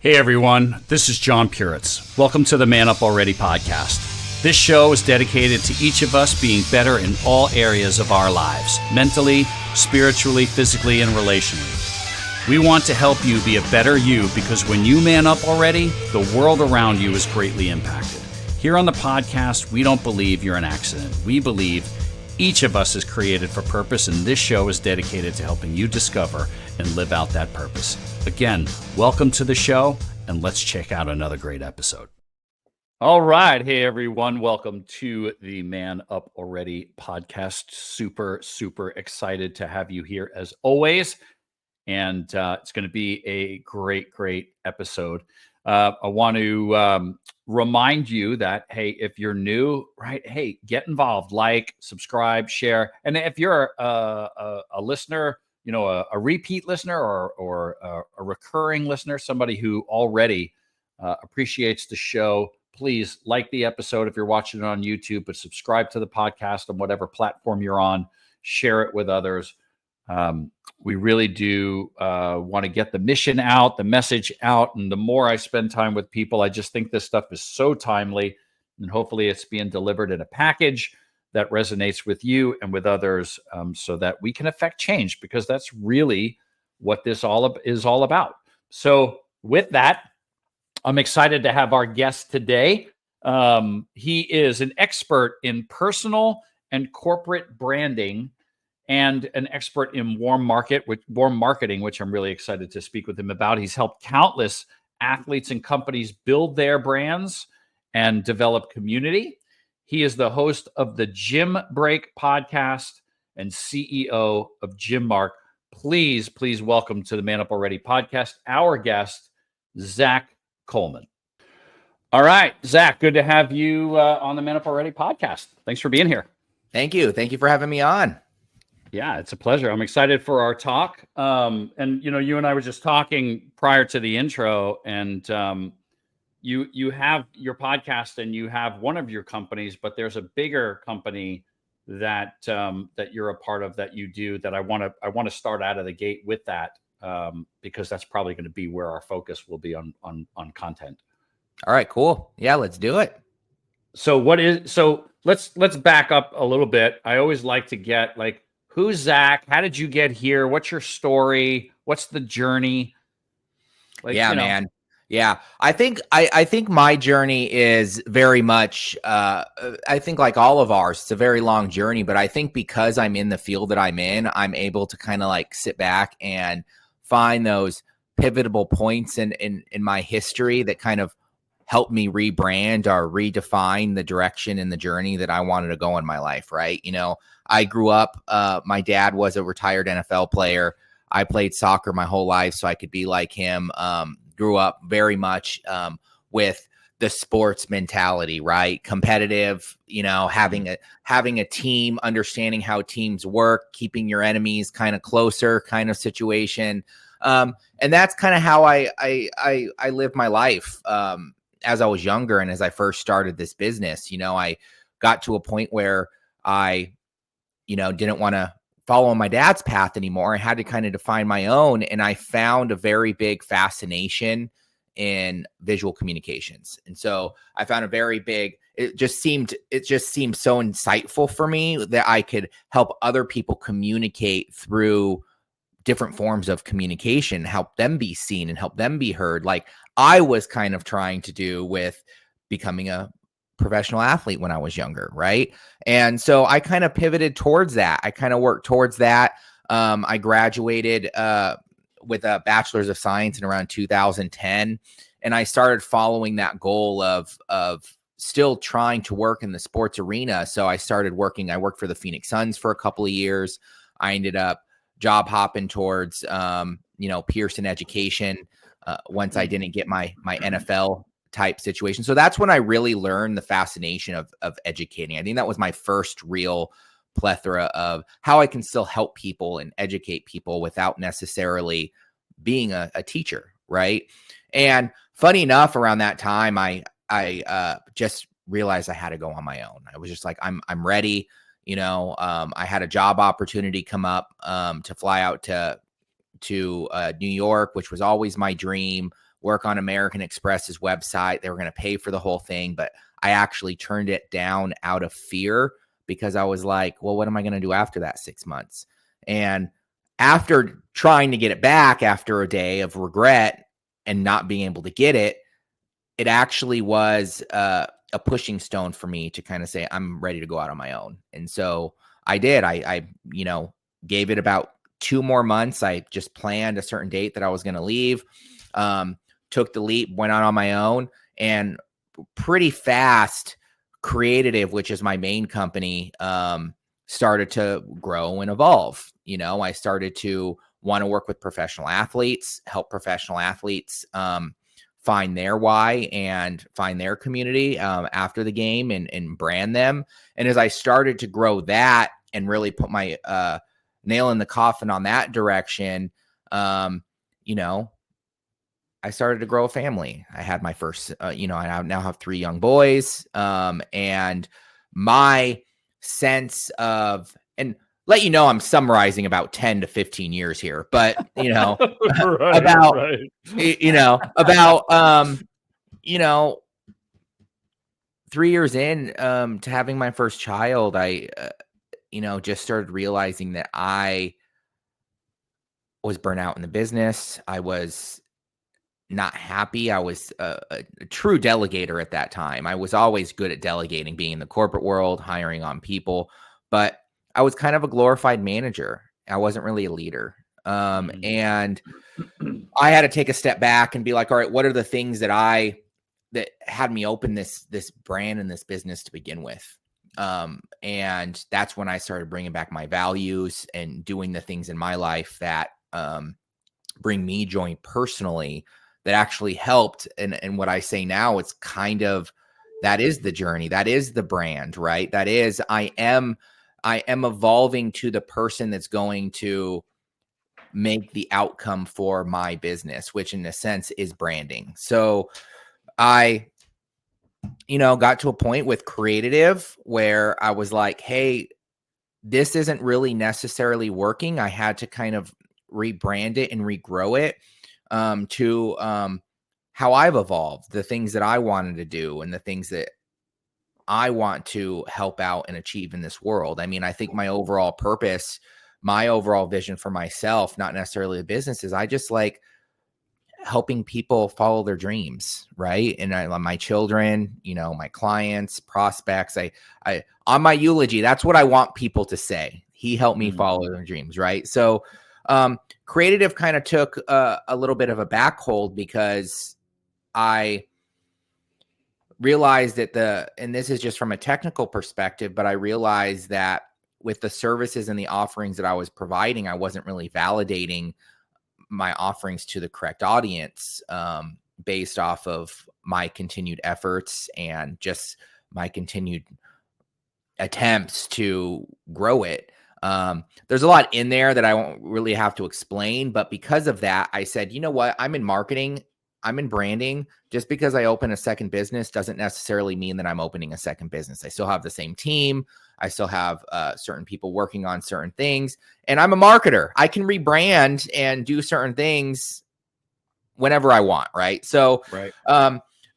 Hey everyone, this is John Puritz. Welcome to the Man Up Already podcast. This show is dedicated to each of us being better in all areas of our lives, mentally, spiritually, physically, and relationally. We want to help you be a better you because when you man up already, the world around you is greatly impacted. Here on the podcast, we don't believe you're an accident. We believe each of us is created for purpose, and this show is dedicated to helping you discover and live out that purpose. Again, welcome to the show, and let's check out another great episode. All right. Hey, everyone. Welcome to the Man Up Already podcast. Super excited to have you here as always. And it's going to be a great episode. I want to remind you that, hey, if you're new, right, hey, get involved, like, subscribe, share. And if you're a listener, you know, a repeat listener or a recurring listener, somebody who already appreciates the show, please like the episode if you're watching it on YouTube, but subscribe to the podcast on whatever platform you're on, share it with others. We really do want to get the mission out, the message out. And the more I spend time with people, I just think this stuff is so timely. And hopefully it's being delivered in a package that resonates with you and with others so that we can affect change, because that's really what this is all about. So with that, I'm excited to have our guest today. He is an expert in personal and corporate branding and an expert in warm marketing, which I'm really excited to speak with him about. He's helped countless athletes and companies build their brands and develop community. He is the host of the Gym Break podcast and CEO of GymMark. Please welcome to the Man Up Already podcast, our guest, Zach Colman. All right, Zach, good to have you on the Man Up Already podcast. Thanks for being here. Thank you. Thank you for having me on. Yeah, it's a pleasure. I'm excited for our talk. And you know, you and I were just talking prior to the intro, and you have your podcast and you have one of your companies, but there's a bigger company that that you're a part of that you do that I want to start out of the gate with that because that's probably going to be where our focus will be on content. All right, cool. Yeah, let's do it. So let's back up a little bit. I always like to get like, who's Zach? How did you get here? What's your story? What's the journey? Like, yeah, man. Yeah, I think my journey is very much, I think like all of ours, it's a very long journey, but I think because I'm in the field that I'm in, I'm able to kind of like sit back and find those pivotal points in my history that kind of helped me rebrand or redefine the direction and the journey that I wanted to go in my life, right? You know, I grew up, my dad was a retired NFL player. I played soccer my whole life so I could be like him. Grew up very much with the sports mentality, right? Competitive, you know, having a team, understanding how teams work, keeping your enemies kind of closer kind of situation. And that's kind of how I lived my life as I was younger. And as I first started this business, you know, I got to a point where I, you know, didn't want to follow my dad's path anymore. I had to kind of define my own. And I found a very big fascination in visual communications. And so I found it just seemed so insightful for me that I could help other people communicate through different forms of communication, help them be seen and help them be heard. Like I was kind of trying to do with becoming a professional athlete when I was younger, right? And so I kind of pivoted towards that. I kind of worked towards that. I graduated with a bachelor's of science in around 2010, and I started following that goal of still trying to work in the sports arena. So I started working. I worked for the Phoenix Suns for a couple of years. I ended up job hopping towards Pearson education once I didn't get my NFL type situation. So that's when I really learned the fascination of educating. I think that was my first real plethora of how I can still help people and educate people without necessarily being a teacher, right? And funny enough, around that time, I just realized I had to go on my own. I was just like, I'm ready. You know, I had a job opportunity come up to fly out to New York, which was always my dream. work on American Express's website. They were going to pay for the whole thing, but I actually turned it down out of fear because I was like, well, what am I going to do after that 6 months? And after trying to get it back after a day of regret and not being able to get it, it actually was a pushing stone for me to kind of say, I'm ready to go out on my own. And so I did. I gave it about 2 more months. I just planned a certain date that I was going to leave, took the leap, went out on my own, and pretty fast, Creatitive, which is my main company, started to grow and evolve. I started to want to work with professional athletes, help professional athletes find their why and find their community after the game and brand them. And as I started to grow that and really put my nail in the coffin on that direction, I started to grow a family. I had my first, I now have 3 young boys. And my sense of, and let I'm summarizing about 10 to 15 years here, but, about 3 years in to having my first child, I, just started realizing that I was burnt out in the business. I was not happy. I was a true delegator at that time. I was always good at delegating, being in the corporate world, hiring on people, but I was kind of a glorified manager. I wasn't really a leader. And I had to take a step back and be like, all right, what are the things that had me open this brand and this business to begin with? And that's when I started bringing back my values and doing the things in my life that bring me joy personally, that actually helped. And what I say now, it's kind of, that is the journey. That is the brand, right? That is, I am evolving to the person that's going to make the outcome for my business, which in a sense is branding. So I, got to a point with Creative where I was like, hey, this isn't really necessarily working. I had to kind of rebrand it and regrow it to how I've evolved, the things that I wanted to do and the things that I want to help out and achieve in this world. I mean, I think my overall purpose, my overall vision for myself, not necessarily the business, is I just like helping people follow their dreams, right? And my children, my clients, prospects, I on my eulogy, that's what I want people to say. He helped me follow their dreams, right? So Creative kind of took a little bit of a back hold because I realized that and this is just from a technical perspective, but I realized that with the services and the offerings that I was providing, I wasn't really validating my offerings to the correct audience based off of my continued efforts and just my continued attempts to grow it. There's a lot in there that I won't really have to explain, but because of that, I said, you know what? I'm in marketing. I'm in branding. Just because I open a second business doesn't necessarily mean that I'm opening a second business. I still have the same team. I still have certain people working on certain things, and I'm a marketer. I can rebrand and do certain things whenever I want. Right. So,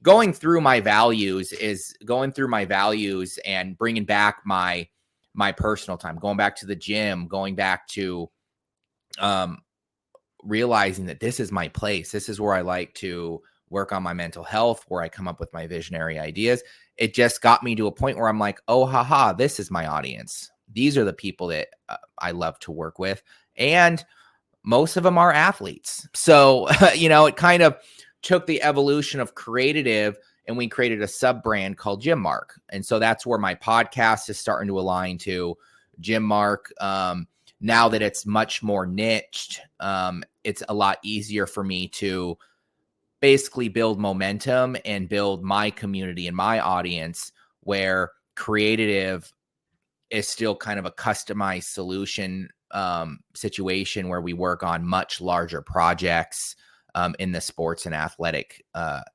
going through my values and bringing back my personal time, going back to the gym, going back to realizing that this is my place. This is where I like to work on my mental health, where I come up with my visionary ideas. It just got me to a point where I'm like, oh, haha, this is my audience. These are the people that I love to work with. And most of them are athletes. So, it kind of took the evolution of Creative, and we created a sub brand called GymMark. And so that's where my podcast is starting to align to GymMark. Now that it's much more niched, it's a lot easier for me to basically build momentum and build my community and my audience, where Creative is still kind of a customized solution situation where we work on much larger projects in the sports and athletic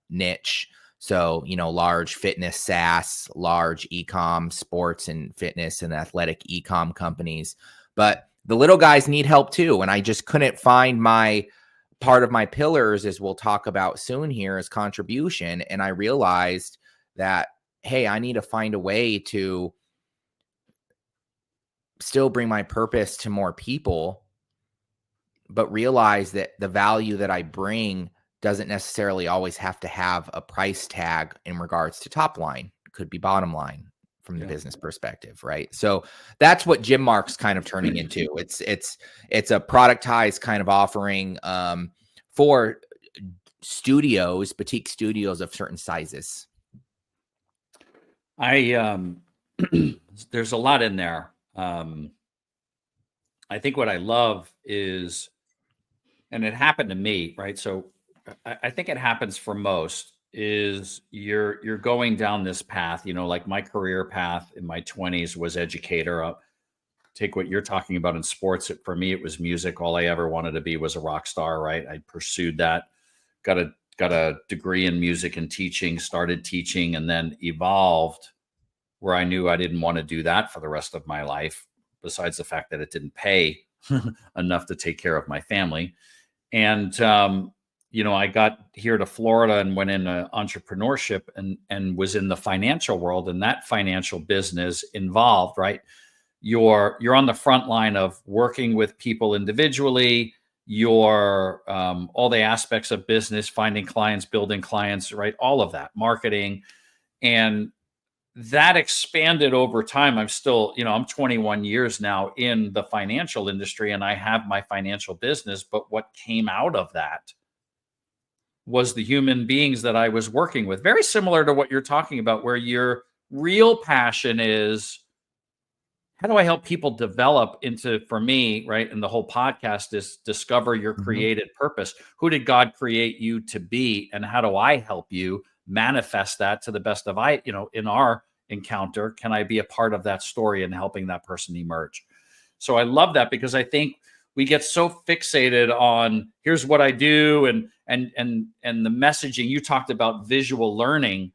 niche. So, large fitness SaaS, large e-com, sports and fitness and athletic e-com companies. But the little guys need help too. And I just couldn't find my part of my pillars, as we'll talk about soon here, is contribution. And I realized that, hey, I need to find a way to still bring my purpose to more people, but realize that the value that I bring doesn't necessarily always have to have a price tag in regards to top line. It could be bottom line from the business perspective, right? So that's what GymMark's kind of turning into. It's a productized kind of offering for studios, boutique studios of certain sizes. There's a lot in there. I think what I love is, and it happened to me, right? So I think it happens for most, is you're going down this path, like my career path in my 20s was educator. Take what you're talking about in sports. For me, it was music. All I ever wanted to be was a rock star, right? I pursued that, got a degree in music and teaching, started teaching, and then evolved where I knew I didn't want to do that for the rest of my life, besides the fact that it didn't pay enough to take care of my family. And, I got here to Florida and went into entrepreneurship and was in the financial world, and that financial business involved, right? You're on the front line of working with people individually, your all the aspects of business, finding clients, building clients, right? All of that, marketing. And that expanded over time. I'm still, I'm 21 years now in the financial industry, and I have my financial business. But what came out of that was the human beings that I was working with. Very similar to what you're talking about, where your real passion is, how do I help people develop into, for me, right? And the whole podcast is discover your created purpose. Who did God create you to be? And how do I help you manifest that to the best of in our encounter? Can I be a part of that story and helping that person emerge? So I love that, because I think we get so fixated on, here's what I do, and the messaging. You talked about visual learning.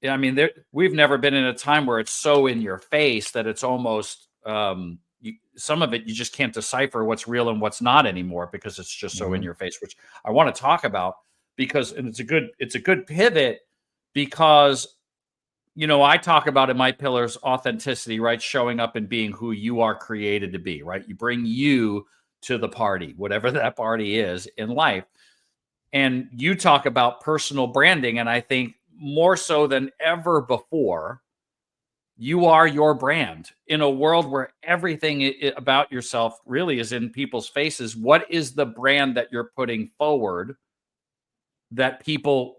I mean, we've never been in a time where it's so in your face that it's almost some of it you just can't decipher what's real and what's not anymore, because it's just so in your face, which I want to talk about, because, and it's a good pivot, because I talk about in my pillars authenticity, right? Showing up and being who you are created to be, right? You bring you to the party, whatever that party is in life. And you talk about personal branding, and I think more so than ever before, you are your brand in a world where everything about yourself really is in people's faces. What is the brand that you're putting forward that people,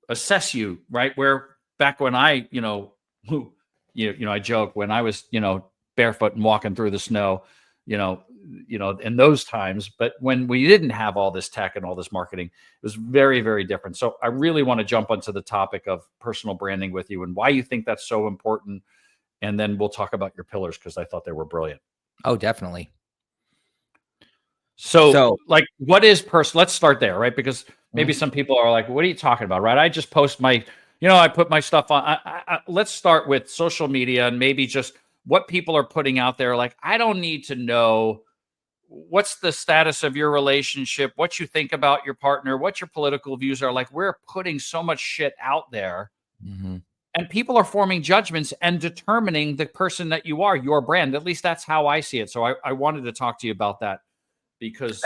assess you, right? Where back when I, I joke, when I was, barefoot and walking through the snow, in those times, but when we didn't have all this tech and all this marketing, it was very, very different. So I really want to jump onto the topic of personal branding with you and why you think that's so important. And then we'll talk about your pillars, because I thought they were brilliant. Oh, definitely. So like, what is let's start there, right? Because maybe some people are like, what are you talking about, right? I just post my, I put my stuff on. Let's start with social media and maybe just what people are putting out there. Like, I don't need to know what's the status of your relationship, what you think about your partner, what your political views are. Like, we're putting so much shit out there, and people are forming judgments and determining the person that you are, your brand. At least that's how I see it. So I wanted to talk to you about that, because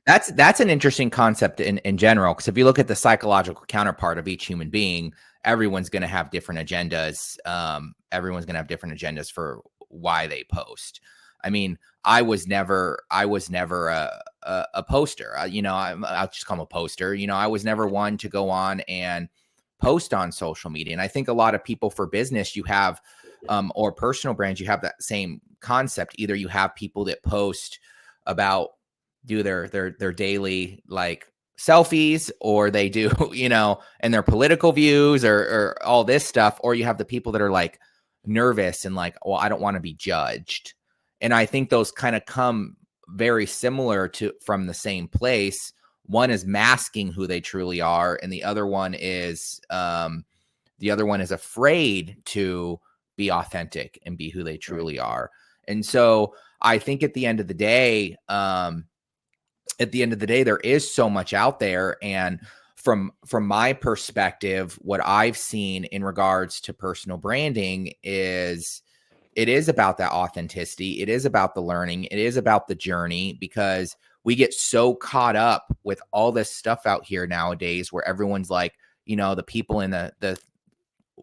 that's an interesting concept in general. Because if you look at the psychological counterpart of each human being, everyone's going to have different agendas. Everyone's going to have different agendas for why they post. I mean, I was never a poster. I'll just call him a poster. I was never one to go on and post on social media. And I think a lot of people, for business, you have, or personal brands, you have that same concept. Either you have people that post about, do their daily like selfies, or they do, and their political views or all this stuff, or you have the people that are like nervous and like, well, I don't want to be judged. And I think those kind of come very similar from the same place. One is masking who they truly are, and the other one is afraid to be authentic and be who they truly are. And so I think at the end of the day, at the end of the day, there is so much out there. And from my perspective, what I've seen in regards to personal branding is it is about that authenticity. It is about the learning. It is about the journey, because we get so caught up with all this stuff out here nowadays where everyone's like, the people in the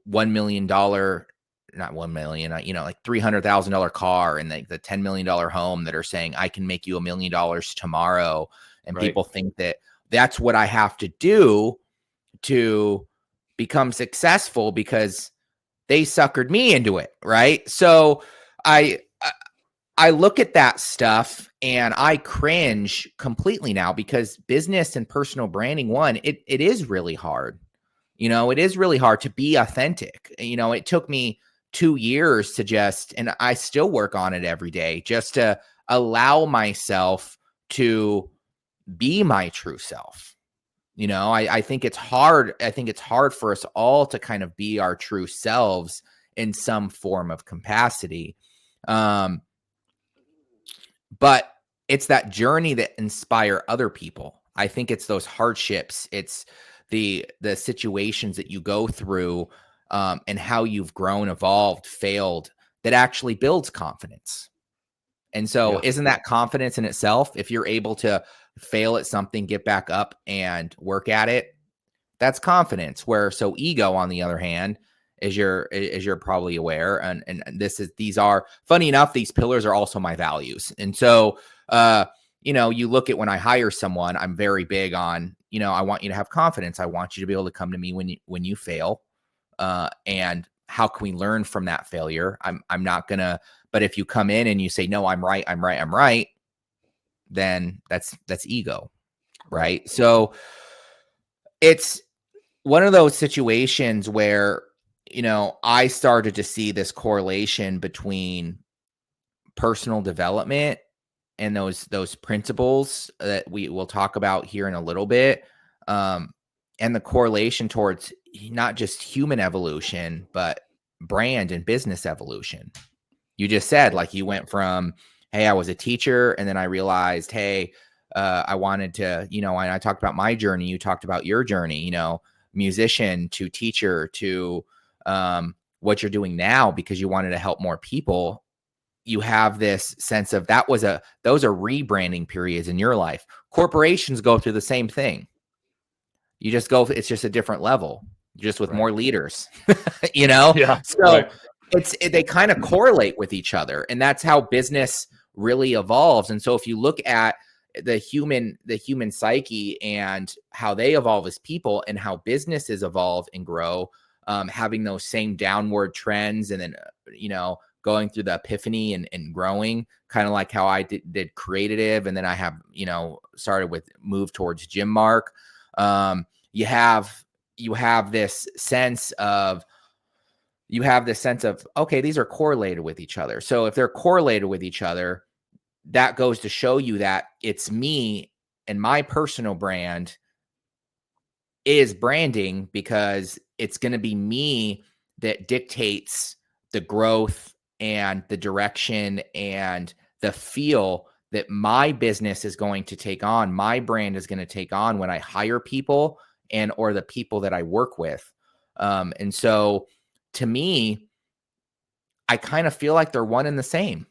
$1 million, not 1 million, like $300,000 car and the $10 million home that are saying, I can make you $1 million tomorrow. And Right. people think that that's what I have to do to become successful because they suckered me into it. Right. So I look at that stuff and I cringe completely now, because business and personal branding, it is really hard. It is really hard to be authentic. It took me 2 years and I still work on it every day, just to allow myself to be my true self. I think it's hard. I think it's hard for us all to kind of be our true selves in some form of capacity. But it's that journey that inspire other people. I think it's those hardships. It's the situations that you go through, and how you've grown, evolved, failed, that actually builds confidence. And so isn't that confidence in itself? If you're able to fail at something, get back up and work at it, that's confidence. So ego, on the other hand, as you're probably aware, and these are, funny enough, these pillars are also my values. And so, you look at when I hire someone, I'm very big on, I want you to have confidence. I want you to be able to come to me when you fail. And how can we learn from that failure? I'm not gonna, but if you come in and you say, no, I'm right, then that's ego. Right. So it's one of those situations where, I started to see this correlation between personal development and those principles that we will talk about here in a little bit, and the correlation towards not just human evolution, but brand and business evolution. You just said, like, you went from, hey, I was a teacher, and then I realized, hey, I wanted to, and I talked about my journey. You talked about your journey, musician to teacher to what you're doing now, because you wanted to help more people. You have this sense of those are rebranding periods in your life. Corporations go through the same thing. You just go, it's just a different level, just with more leaders, Yeah. So they kind of correlate with each other, and that's how business really evolves. And so if you look at the human psyche and how they evolve as people, and how businesses evolve and grow, having those same downward trends, and then, going through the epiphany and growing, kind of like how I did creative. And then I have, started with move towards GymMark. You have this sense of, okay, these are correlated with each other. So if they're correlated with each other, that goes to show you that it's me, and my personal brand is branding, because it's going to be me that dictates the growth and the direction and the feel that my business is going to take on, my brand is going to take on when I hire people or the people that I work with. And so to me, I kind of feel like they're one and the same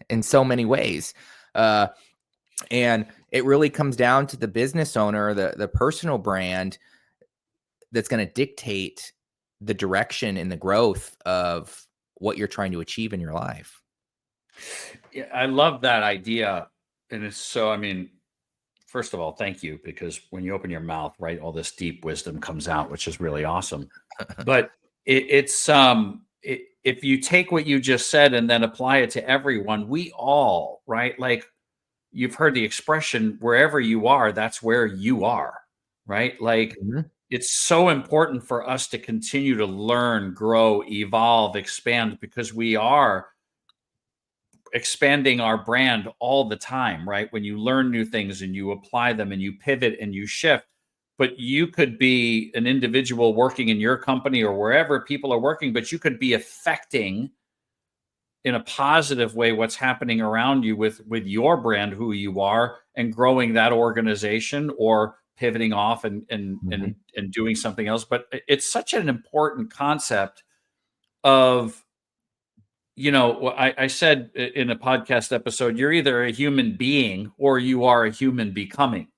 in so many ways. And it really comes down to the business owner, the personal brand, that's going to dictate the direction and the growth of what you're trying to achieve in your life. Yeah, I love that idea. And it's so, first of all, thank you, because when you open your mouth, right, all this deep wisdom comes out, which is really awesome. But if you take what you just said and then apply it to everyone, we all, right, like, you've heard the expression, wherever you are, that's where you are, right? Like, it's so important for us to continue to learn, grow, evolve, expand, because we are expanding our brand all the time, right? When you learn new things and you apply them and you pivot and you shift. But you could be an individual working in your company or wherever people are working, but you could be affecting in a positive way what's happening around you with your brand, who you are, and growing that organization, or pivoting off and doing something else. But it's such an important concept of, I said in a podcast episode, you're either a human being or you are a human becoming.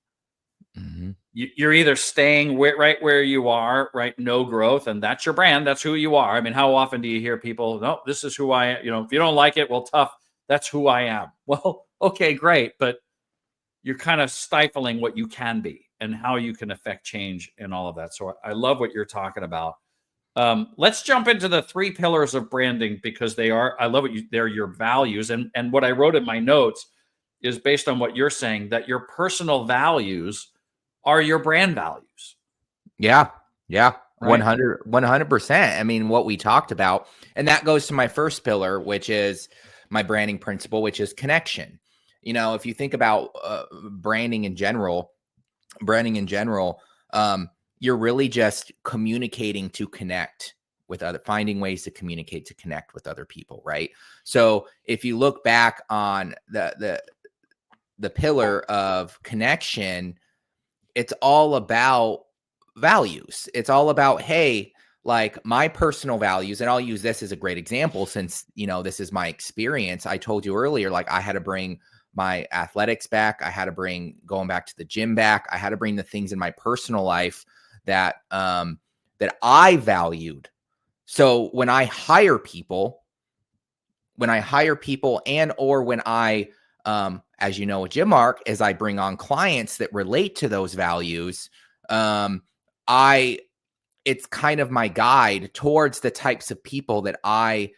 Mm-hmm. You're either staying right where you are, right? No growth. And that's your brand. That's who you are. I mean, how often do you hear people, no, this is who I am. If you don't like it, well, tough. That's who I am. Well, okay, great. But you're kind of stifling what you can be and how you can affect change and all of that. So I love what you're talking about. Let's jump into the 3 pillars of branding, because they're your values. And what I wrote in my notes is based on what you're saying, that your personal values are your brand values. Yeah. Right? 100%. I mean, what we talked about, and that goes to my first pillar, which is my branding principle, which is connection. If you think about branding in general, you're really just communicating to connect with finding ways to communicate, to connect with other people, right? So if you look back on the pillar of connection, it's all about values. It's all about, hey, like my personal values, and I'll use this as a great example since, this is my experience. I told you earlier, like I had to bring my athletics back. I had to bring going back to the gym back. I had to bring the things in my personal life that I valued. So when I hire people and, or when I, as you know, with GymMark, as I bring on clients that relate to those values, it's kind of my guide towards the types of people that I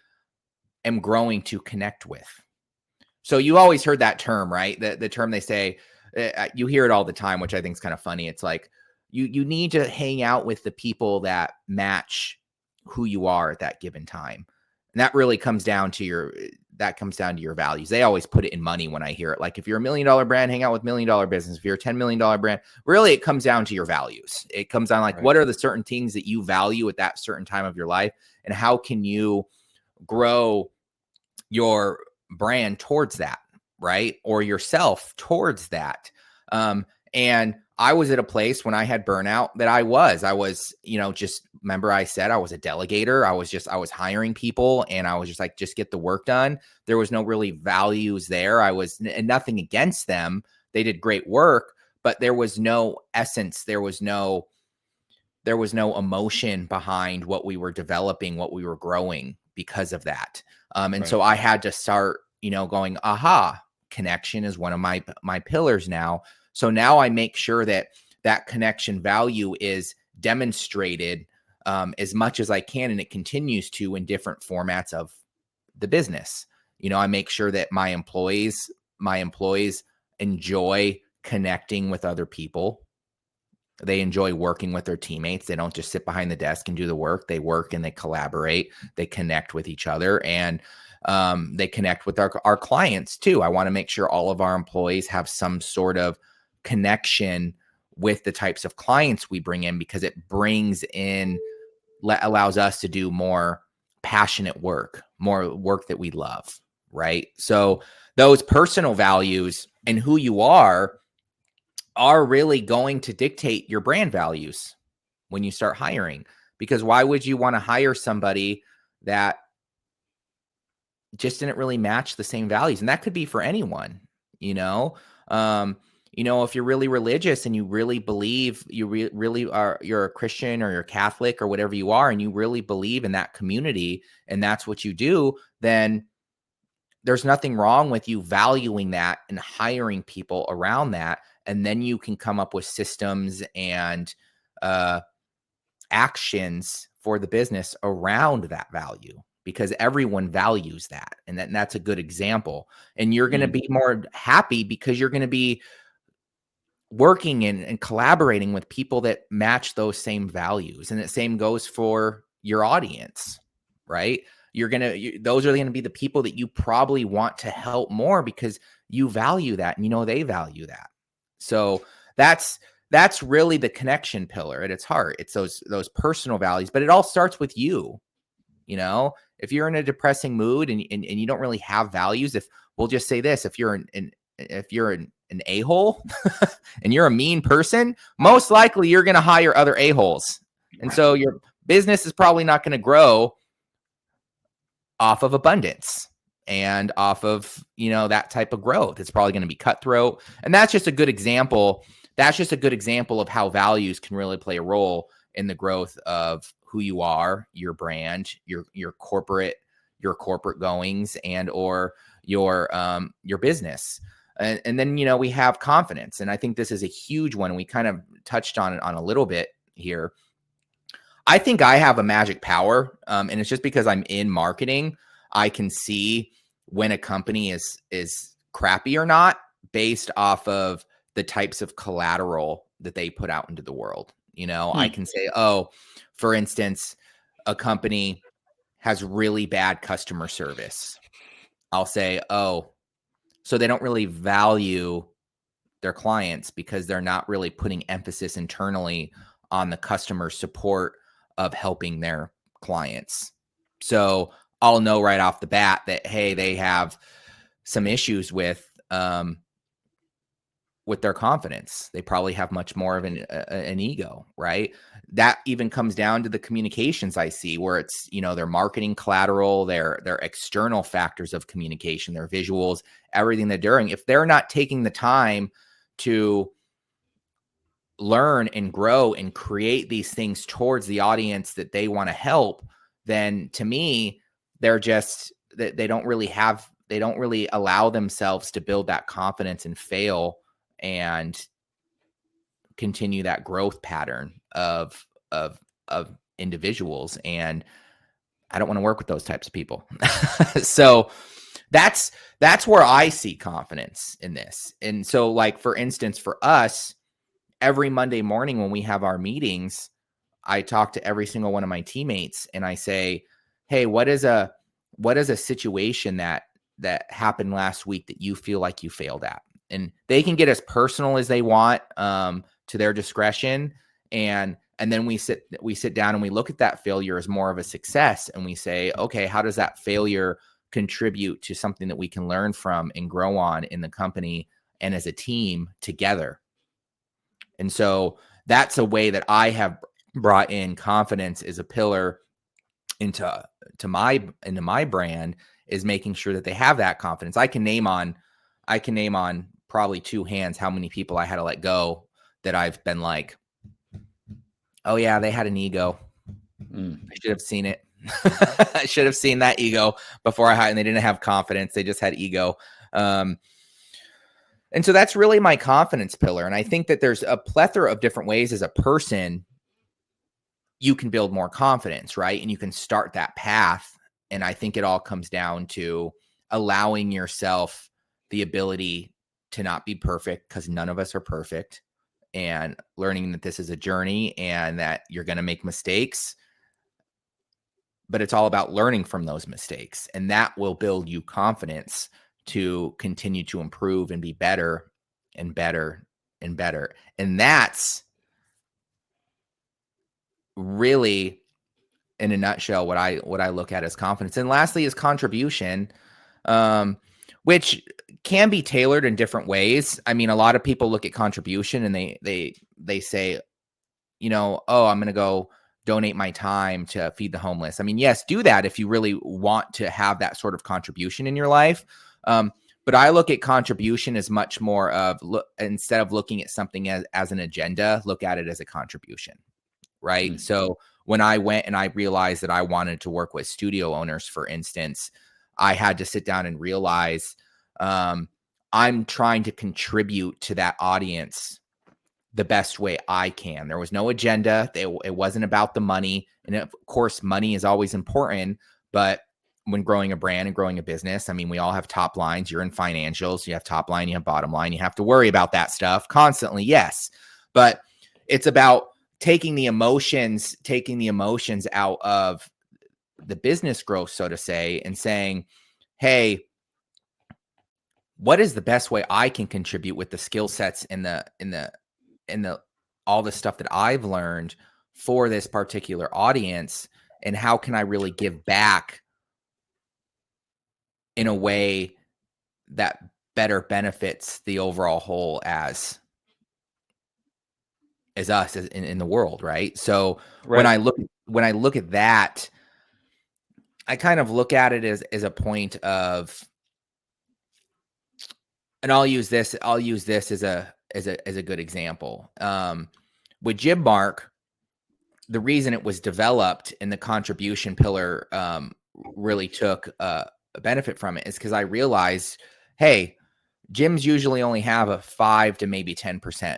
am growing to connect with. So you always heard that term, right? The term they say, you hear it all the time, which I think is kind of funny. It's like, you need to hang out with the people that match who you are at that given time. And that really comes down to your values. They always put it in money when I hear it. Like if you're $1 million brand, hang out with $1 million business. If you're a $10 million brand, really it comes down to your values. It comes down like, right, what are the certain things that you value at that certain time of your life? And how can you grow your brand towards that, right? Or yourself towards that. And I was at a place when I had burnout that I was, just remember I said I was a delegator. I was hiring people and I was just like, just get the work done. There was no really values there. And nothing against them. They did great work, but there was no essence. There was no emotion behind what we were developing, what we were growing because of that. And right. So I had to start, going, aha, connection is one of my pillars now. So now I make sure that connection value is demonstrated as much as I can, and it continues to in different formats of the business. I make sure that my employees enjoy connecting with other people. They enjoy working with their teammates. They don't just sit behind the desk and do the work. They work and they collaborate. They connect with each other, and they connect with our clients too. I want to make sure all of our employees have some sort of connection with the types of clients we bring in, because it allows us to do more passionate work, more work that we love, right? So those personal values and who you are really going to dictate your brand values when you start hiring. Because why would you want to hire somebody that just didn't really match the same values? And that could be for anyone, if you're really religious and you really believe you're a Christian or you're Catholic or whatever you are, and you really believe in that community and that's what you do, then there's nothing wrong with you valuing that and hiring people around that. And then you can come up with systems and actions for the business around that value, because everyone values that. And that's a good example. And you're going to be more happy because you're going to be working and collaborating with people that match those same values. And the same goes for your audience, right? Those are going to be the people that you probably want to help more because you value that and they value that. So that's really the connection pillar at its heart. It's those personal values, but it all starts with you. If you're in a depressing mood and you don't really have values, if we'll just say this, if you're an a-hole and you're a mean person, most likely you're going to hire other a-holes. And so your business is probably not going to grow off of abundance and off of, that type of growth. It's probably going to be cutthroat. And that's just a good example. That's just a good example of how values can really play a role in the growth of who you are, your brand, your corporate goings, and or your business. And then, we have confidence. And I think this is a huge one. We kind of touched on it on a little bit here. I think I have a magic power. And it's just because I'm in marketing, I can see when a company is crappy or not based off of the types of collateral that they put out into the world. I can say, for instance, a company has really bad customer service. I'll say, so they don't really value their clients because they're not really putting emphasis internally on the customer support of helping their clients. So I'll know right off the bat that, hey, they have some issues with their confidence. They probably have much more of an ego, right? That even comes down to the communications I see, where it's, their marketing collateral, their external factors of communication, their visuals, everything they're doing. If they're not taking the time to learn and grow and create these things towards the audience that they want to help, then to me, they're just, they don't really allow themselves to build that confidence and fail and continue that growth pattern of individuals. And I don't want to work with those types of people. So that's where I see confidence in this. And so, like, for instance, for us, every Monday morning when we have our meetings, I talk to every single one of my teammates and I say, hey, what is a situation that happened last week that you feel like you failed at? And they can get as personal as they want, to their discretion. And then we sit down and we look at that failure as more of a success. And we say, okay, how does that failure contribute to something that we can learn from and grow on in the company and as a team together? And so that's a way that I have brought in confidence as a pillar into my brand, is making sure that they have that confidence. I can name on probably two hands how many people I had to let go that I've been like, oh yeah, they had an ego. I should have seen it. I should have seen that ego before I hired, and they didn't have confidence. They just had ego. And so that's really my confidence pillar. And I think that there's a plethora of different ways as a person you can build more confidence, right? And you can start that path. And I think it all comes down to allowing yourself the ability to not be perfect, because none of us are perfect, and learning that this is a journey and that you're going to make mistakes, but it's all about learning from those mistakes. And that will build you confidence to continue to improve and be better and better and better. And that's really, in a nutshell, what I look at as confidence. And lastly is contribution, which can be tailored in different ways. I mean, a lot of people look at contribution and they say, oh, I'm going to go donate my time to feed the homeless. I mean, yes, do that if you really want to have that sort of contribution in your life. But I look at contribution as much more of, instead of looking at something as an agenda, look at it as a contribution, right? Mm-hmm. So when I went and I realized that I wanted to work with studio owners, for instance, I had to sit down and realize I'm trying to contribute to that audience the best way I can. There was no agenda. It wasn't about the money. And of course, money is always important. But when growing a brand and growing a business, I mean, we all have top lines. You're in financials. You have top line, you have bottom line. You have to worry about that stuff constantly. Yes. But it's about taking the emotions out of the business growth, so to say, and saying, hey, what is the best way I can contribute with the skill sets and the all the stuff that I've learned for this particular audience, and how can I really give back in a way that better benefits the overall whole as us in the world, right? So when I look at that, I kind of look at it as a point of, and I'll use this as a good example. With GymMark, the reason it was developed and the contribution pillar really took a benefit from it is because I realized, hey, gyms usually only have a 5 to maybe 10%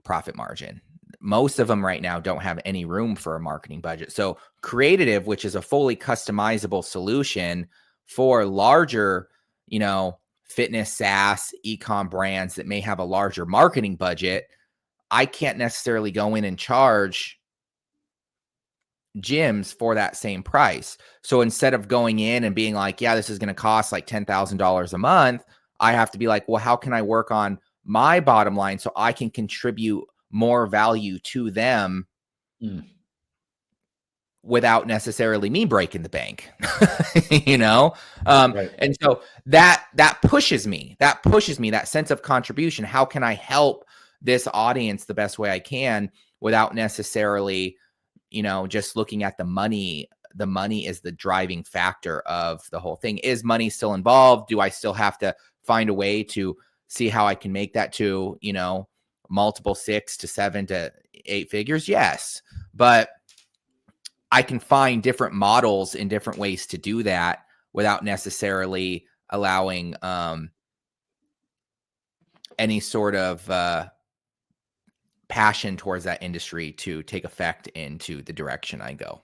profit margin. Most of them right now don't have any room for a marketing budget. So Creative, which is a fully customizable solution for larger, fitness SaaS e-com brands that may have a larger marketing budget, I can't necessarily go in and charge gyms for that same price. So instead of going in and being like, yeah, this is going to cost like $10,000 a month, I have to be like, well, how can I work on my bottom line so I can contribute more value to them without necessarily me breaking the bank, And so that pushes me, that sense of contribution. How can I help this audience the best way I can without necessarily, just looking at the money? The money is the driving factor of the whole thing. Is money still involved? Do I still have to find a way to see how I can make that to, multiple 6 to 7 to 8 figures? Yes. But I can find different models in different ways to do that without necessarily allowing any sort of passion towards that industry to take effect into the direction I go.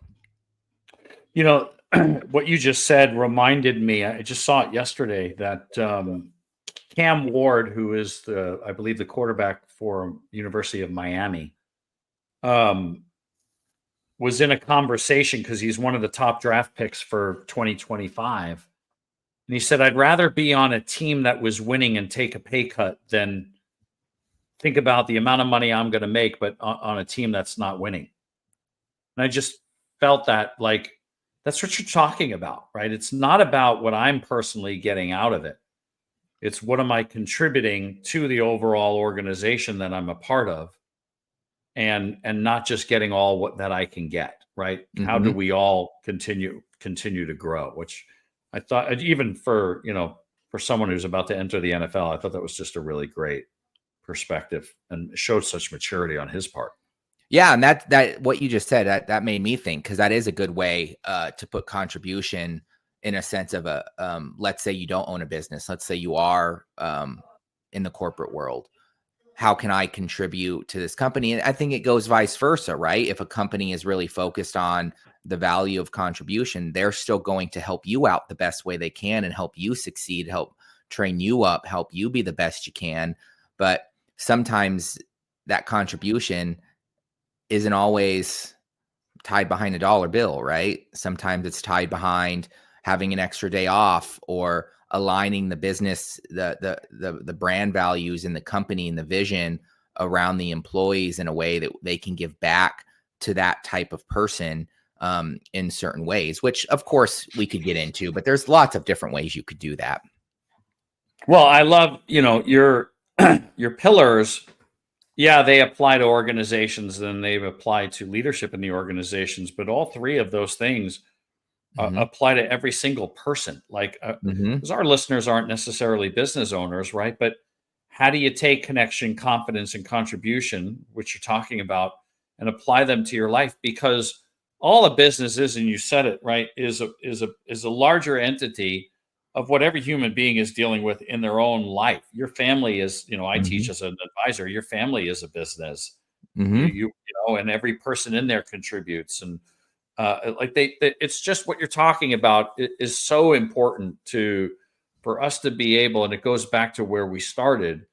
What you just said reminded me, I just saw it yesterday, that Cam Ward, who is I believe the quarterback for University of Miami, was in a conversation because he's one of the top draft picks for 2025. And he said, I'd rather be on a team that was winning and take a pay cut than think about the amount of money I'm going to make, but on a team that's not winning. And I just felt that, like, that's what you're talking about, right? It's not about what I'm personally getting out of it. It's what am I contributing to the overall organization that I'm a part of, and not just getting all what that I can get, right? Mm-hmm. How do we all continue to grow? Which I thought, even for someone who's about to enter the NFL, I thought that was just a really great perspective and showed such maturity on his part. Yeah, and that what you just said, that made me think, because that is a good way to put contribution in a sense of a let's say you don't own a business. Let's say you are in the corporate world. How can I contribute to this company? And I think it goes vice versa, right? If a company is really focused on the value of contribution, they're still going to help you out the best way they can and help you succeed, help train you up, help you be the best you can. But sometimes that contribution isn't always tied behind a dollar bill, right? Sometimes it's tied behind having an extra day off, or aligning the business, the brand values in the company and the vision around the employees in a way that they can give back to that type of person in certain ways, which of course we could get into, but there's lots of different ways you could do that. Well, I love, your pillars. Yeah, they apply to organizations and they've applied to leadership in the organizations, but all three of those things apply to every single person. Like, because our listeners aren't necessarily business owners, right? But how do you take connection, confidence, and contribution, which you're talking about, and apply them to your life? Because all a business is, and you said it right, is a larger entity of what every human being is dealing with in their own life. Your family is, I teach as an advisor, your family is a business. You and every person in there contributes, and it's just what you're talking about is so important for us to be able, and it goes back to where we started.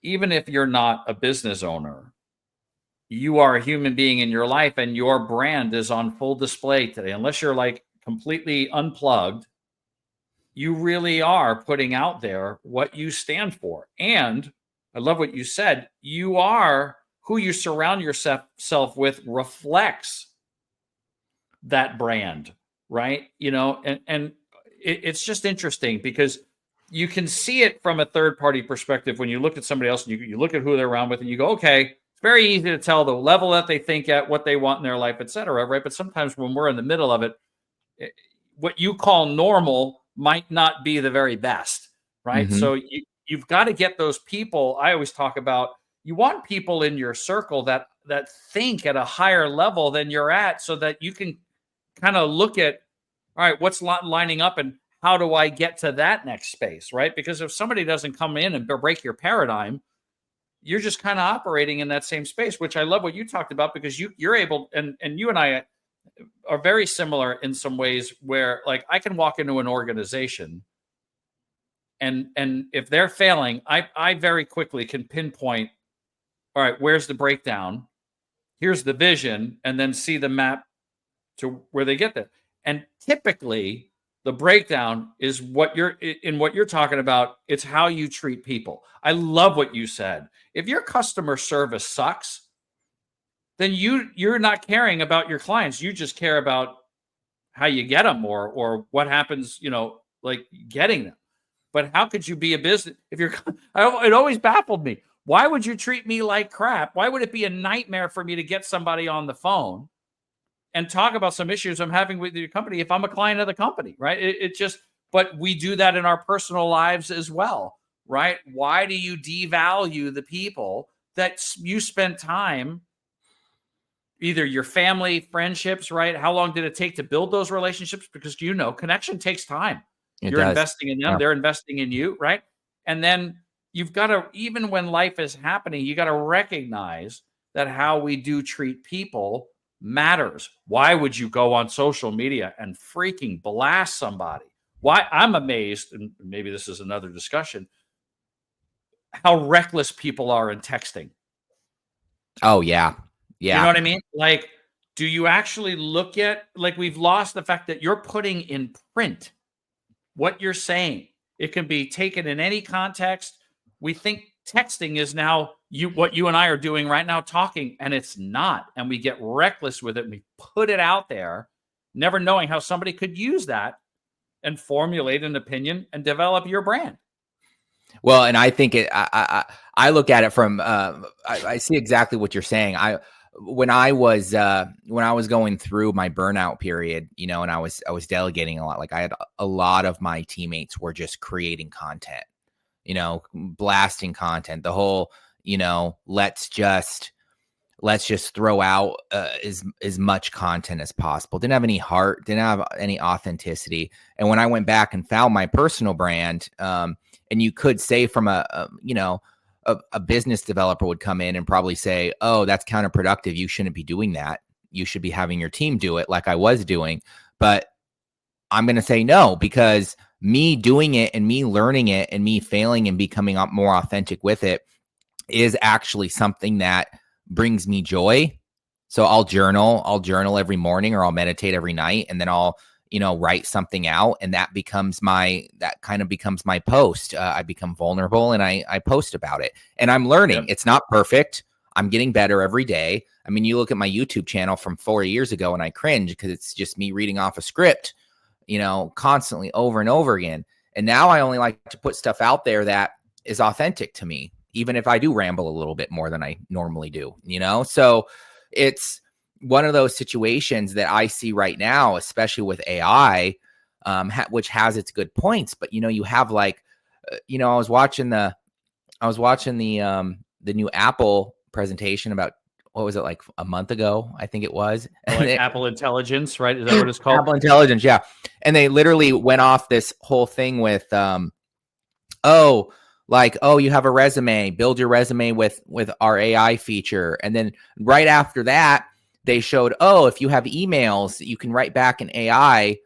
Even if you're not a business owner, you are a human being in your life, and your brand is on full display today. Unless you're like completely unplugged, you really are putting out there what you stand for. And I love what you said. You are who you surround yourself with reflects that brand, right? And it's just interesting because you can see it from a third party perspective when you look at somebody else and you look at who they're around with and you go, okay, it's very easy to tell the level that they think at, what they want in their life, et cetera, right? But sometimes when we're in the middle of it, what you call normal might not be the very best, right? Mm-hmm. So you've got to get those people. I always talk about, you want people in your circle that think at a higher level than you're at, so that you can kind of look at, all right, what's lining up and how do I get to that next space, right? Because if somebody doesn't come in and break your paradigm, you're just kind of operating in that same space, which I love what you talked about, because you're able, and you and I are very similar in some ways, where like I can walk into an organization and if they're failing, I very quickly can pinpoint, all right, where's the breakdown? Here's the vision, and then see the map to where they get there. And typically the breakdown is what you're talking about. It's how you treat people. I love what you said. If your customer service sucks, then you're not caring about your clients. You just care about how you get them or what happens, like getting them. But how could you be a business if you're, it always baffled me. Why would you treat me like crap? Why would it be a nightmare for me to get somebody on the phone and talk about some issues I'm having with your company if I'm a client of the company, right? It just, but we do that in our personal lives as well, right? Why do you devalue the people that you spent time, either your family, friendships, right? How long did it take to build those relationships? Because connection takes time. You're investing in them, they're investing in you, right? And then you've got to, even when life is happening, you got to recognize that how we do treat people matters. Why would you go on social media and freaking blast somebody? Why? I'm amazed, and maybe this is another discussion, how reckless people are in texting. Oh, yeah. Yeah. You know what I mean? Like, do you actually look at, like, we've lost the fact that you're putting in print what you're saying. It can be taken in any context. We think texting is now what you and I are doing right now, talking, and it's not. And we get reckless with it. And we put it out there, never knowing how somebody could use that and formulate an opinion and develop your brand. Well, and I think I look at it from, I see exactly what you're saying. When I was going through my burnout period, and I was delegating a lot. Like I had a lot of my teammates were just creating content, blasting content. The whole, let's just throw out as much content as possible. Didn't have any heart, didn't have any authenticity. And when I went back and found my personal brand, and you could say from a business developer would come in and probably say, oh, that's counterproductive. You shouldn't be doing that. You should be having your team do it like I was doing. But I'm going to say no, because me doing it and me learning it and me failing and becoming more authentic with it is actually something that brings me joy. So I'll journal every morning, or I'll meditate every night, and then I'll, write something out, and that kind of becomes my post. I become vulnerable and I post about it, and I'm learning. Yep. It's not perfect. I'm getting better every day. I mean, you look at my YouTube channel from 4 years ago and I cringe because it's just me reading off a script, constantly over and over again. And now I only like to put stuff out there that is authentic to me, even if I do ramble a little bit more than I normally do, So it's one of those situations that I see right now, especially with AI, which has its good points, but you have like, I was watching the new Apple presentation about, what was it, like a month ago? I think it was. Like Apple Intelligence, right? Is that what it's called? Apple Intelligence, yeah. And they literally went off this whole thing with, you have a resume, build your resume with our AI feature. And then right after that, they showed, if you have emails, you can write back in AI.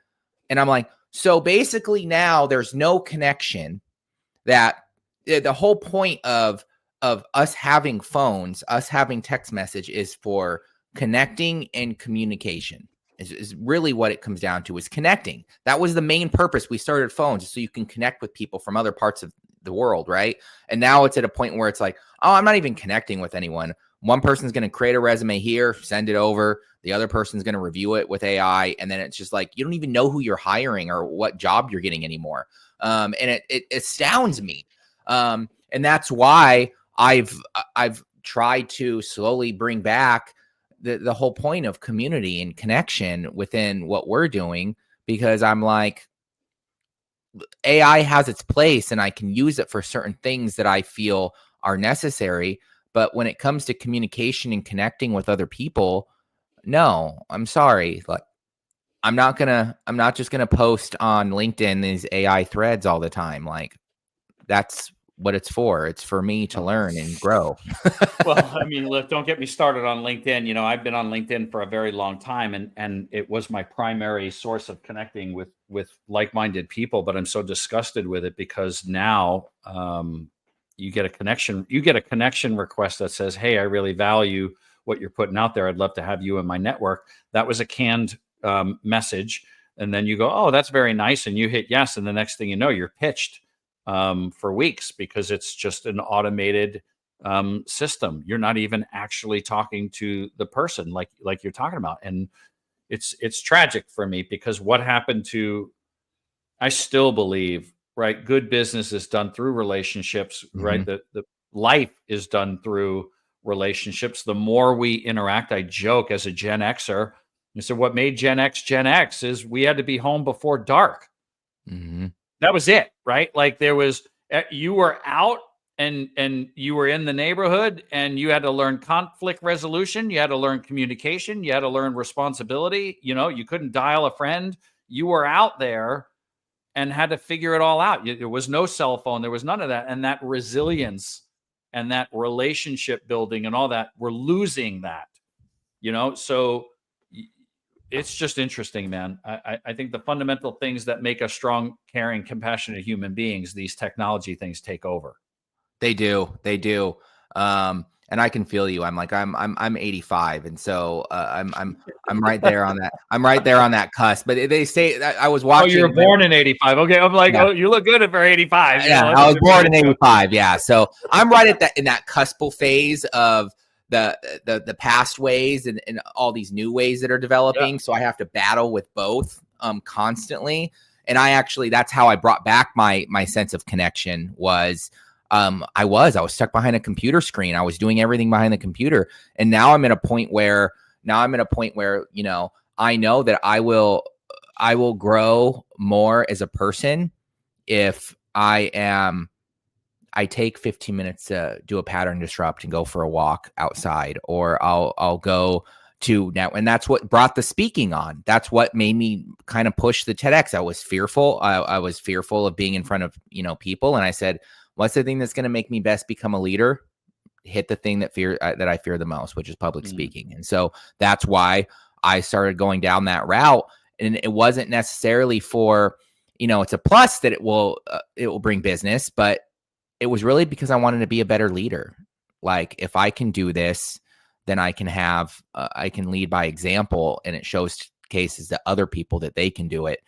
And I'm like, so basically now there's no connection. That the whole point of us having phones, us having text message, is for connecting and communication. Is really what it comes down to, is connecting. That was the main purpose we started phones, so you can connect with people from other parts of the world, right? And now it's at a point where it's like, I'm not even connecting with anyone. one person's going to create a resume here, send it over. The other person's going to review it with AI. And then it's just like, you don't even know who you're hiring or what job you're getting anymore. And it astounds me. And that's why I've tried to slowly bring back the whole point of community and connection within what we're doing, because I'm like, AI has its place and I can use it for certain things that I feel are necessary. But when it comes to communication and connecting with other people, no, I'm sorry. Like, I'm not just gonna post on LinkedIn these AI threads all the time. Like, that's what it's for. It's for me to learn and grow. Well, I mean, look, don't get me started on LinkedIn. You know, I've been on LinkedIn for a very long time, and it was my primary source of connecting with like-minded people. But I'm so disgusted with it because now you get a connection request that says, "Hey, I really value what you're putting out there. I'd love to have you in my network." That was a canned message, and then you go, "Oh, that's very nice," and you hit yes, and the next thing you know, you're pitched for weeks because it's just an automated system. You're not even actually talking to the person like you're talking about. And it's tragic for me because what happened to, I still believe, right, good business is done through relationships, right? The life is done through relationships. The more we interact, I joke as a Gen Xer, I said, what made Gen X is we had to be home before dark. That was it, right? Like there was, you were out and you were in the neighborhood and you had to learn conflict resolution. You had to learn communication. You had to learn responsibility. You know, you couldn't dial a friend. You were out there and had to figure it all out. There was no cell phone. There was none of that. And that resilience and that relationship building and all that, we're losing that, you know? So it's just interesting, man. I think the fundamental things that make us strong, caring, compassionate human beings, these technology things take over. They do. And I can feel you. I'm 85, and so I'm right there on that. I'm right there on that cusp. But they say I was watching. Oh, you were born in 85. Okay, I'm like, oh, you look good for 85. Yeah, I was born in 85. Yeah, so I'm right at that in that cuspal phase of the past ways and all these new ways that are developing. Yeah. So I have to battle with both constantly. And that's how I brought back my sense of connection was. I was stuck behind a computer screen. I was doing everything behind the computer. And now I'm at a point where, you know, I know that I will grow more as a person if I take 15 minutes to do a pattern disrupt and go for a walk outside, or I'll go to now. And that's what brought the speaking on. That's what made me kind of push the TEDx. I was fearful. I was fearful of being in front of, you know, people. And I said, what's the thing that's going to make me best become a leader? Hit the thing that I fear the most, which is public speaking. And so that's why I started going down that route. And it wasn't necessarily for, you know, it's a plus that it will bring business, but it was really because I wanted to be a better leader. Like, if I can do this, then I can I can lead by example, and it shows cases to other people that they can do it.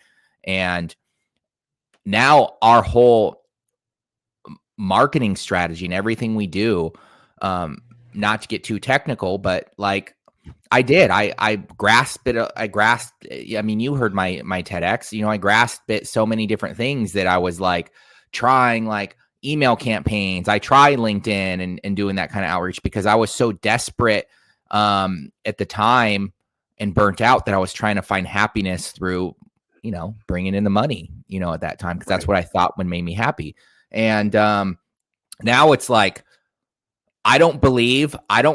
And now our whole marketing strategy and everything we do, not to get too technical, but like I grasped it. I mean, you heard my TEDx, you know, I grasped it so many different things that I was like trying, like email campaigns. I tried LinkedIn and doing that kind of outreach because I was so desperate at the time and burnt out that I was trying to find happiness through, you know, bringing in the money, you know, at that time, because that's what I thought would make me happy. And now it's like, I don't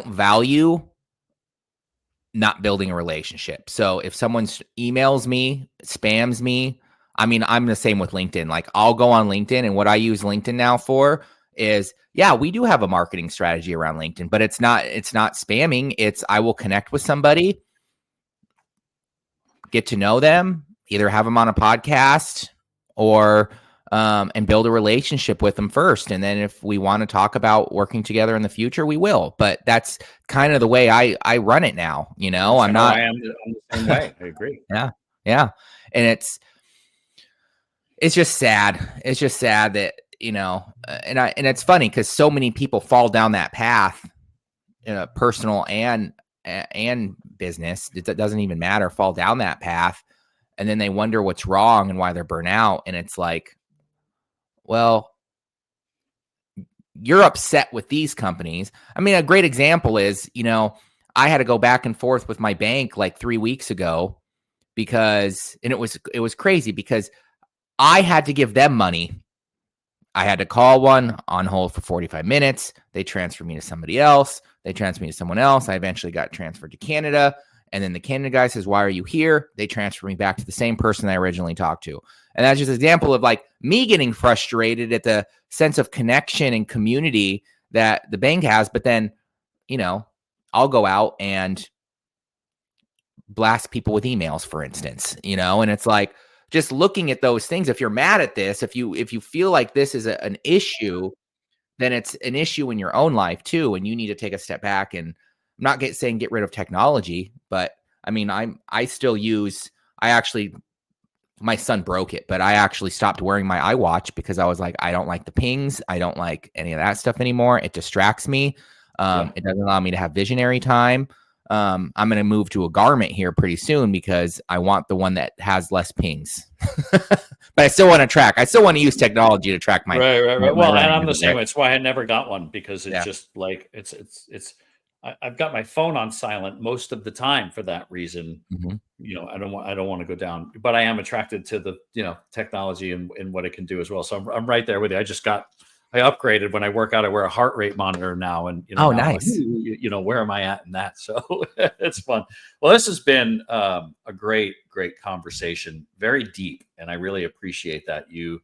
value not building a relationship. So if someone emails me, spams me, I mean, I'm the same with LinkedIn. Like, I'll go on LinkedIn, and what I use LinkedIn now for is, yeah, we do have a marketing strategy around LinkedIn, but it's not spamming. It's, I will connect with somebody, get to know them, either have them on a podcast or and build a relationship with them first. And then if we want to talk about working together in the future, we will. But that's kind of the way I run it now. You know, I am the same way. I agree. Yeah. And it's just sad. It's just sad that, you know, and it's funny because so many people fall down that path personal and business. It doesn't even matter, fall down that path. And then they wonder what's wrong and why they're burnt out. And it's like, well, you're upset with these companies. I mean, a great example is, I had to go back and forth with my bank like 3 weeks ago because it was crazy because I had to give them money. I had to call one on hold for 45 minutes. They transferred me to somebody else. They transferred me to someone else. I eventually got transferred to Canada. And then the Canada guy says, why are you here? They transfer me back to the same person I originally talked to. And that's just an example of like me getting frustrated at the sense of connection and community that the bank has. But then, I'll go out and blast people with emails, for instance, and it's like, just looking at those things, if you're mad at this, if you feel like this is an issue, then it's an issue in your own life too. And you need to take a step back. And I'm not saying get rid of technology, but I mean, my son broke it, but I actually stopped wearing my iWatch because I was like, I don't like the pings. I don't like any of that stuff anymore. It distracts me. It doesn't allow me to have visionary time. I'm going to move to a Garment here pretty soon because I want the one that has less pings. But I still want to track. I still want to use technology to track my right. Well, and I'm the same way. It's why I never got one because it's just like I've got my phone on silent most of the time for that reason. Mm-hmm. I don't want to go down, but I am attracted to the technology and what it can do as well. So I'm right there with you. I upgraded when I work out. I wear a heart rate monitor now, and nice. Like, where am I at in that? So it's fun. Well, this has been a great conversation, very deep, and I really appreciate that you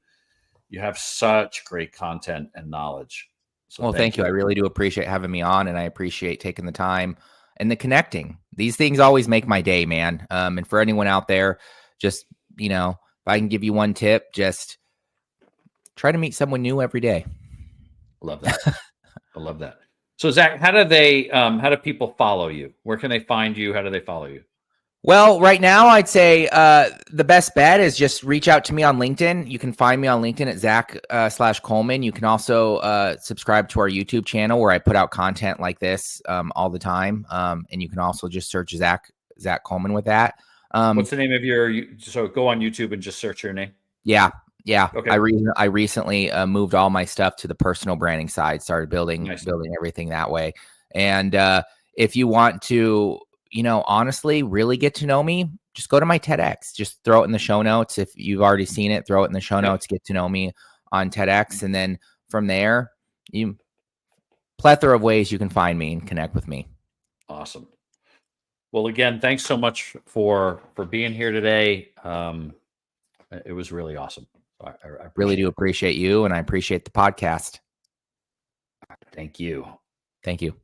have such great content and knowledge. So well, thank you. I really do appreciate having me on, and I appreciate taking the time and the connecting. These things always make my day, man. And for anyone out there, just if I can give you one tip, just try to meet someone new every day. Love that. I love that. So Zach, how do people follow you? Where can they find you? How do they follow you? Well, right now I'd say the best bet is just reach out to me on LinkedIn. You can find me on LinkedIn at Zach /Colman. You can also subscribe to our YouTube channel where I put out content like this all the time. And you can also just search Zach Colman with that. What's the name of so go on YouTube and just search your name? Yeah. Okay. I recently moved all my stuff to the personal branding side, started building everything that way. And if you want to, honestly, really get to know me, just go to my TEDx. Just throw it in the show notes. If you've already seen it, throw it in the show notes, get to know me on TEDx. And then from there, plethora of ways you can find me and connect with me. Awesome. Well, again, thanks so much for being here today. It was really awesome. I really do appreciate you, and I appreciate the podcast. Thank you. Thank you.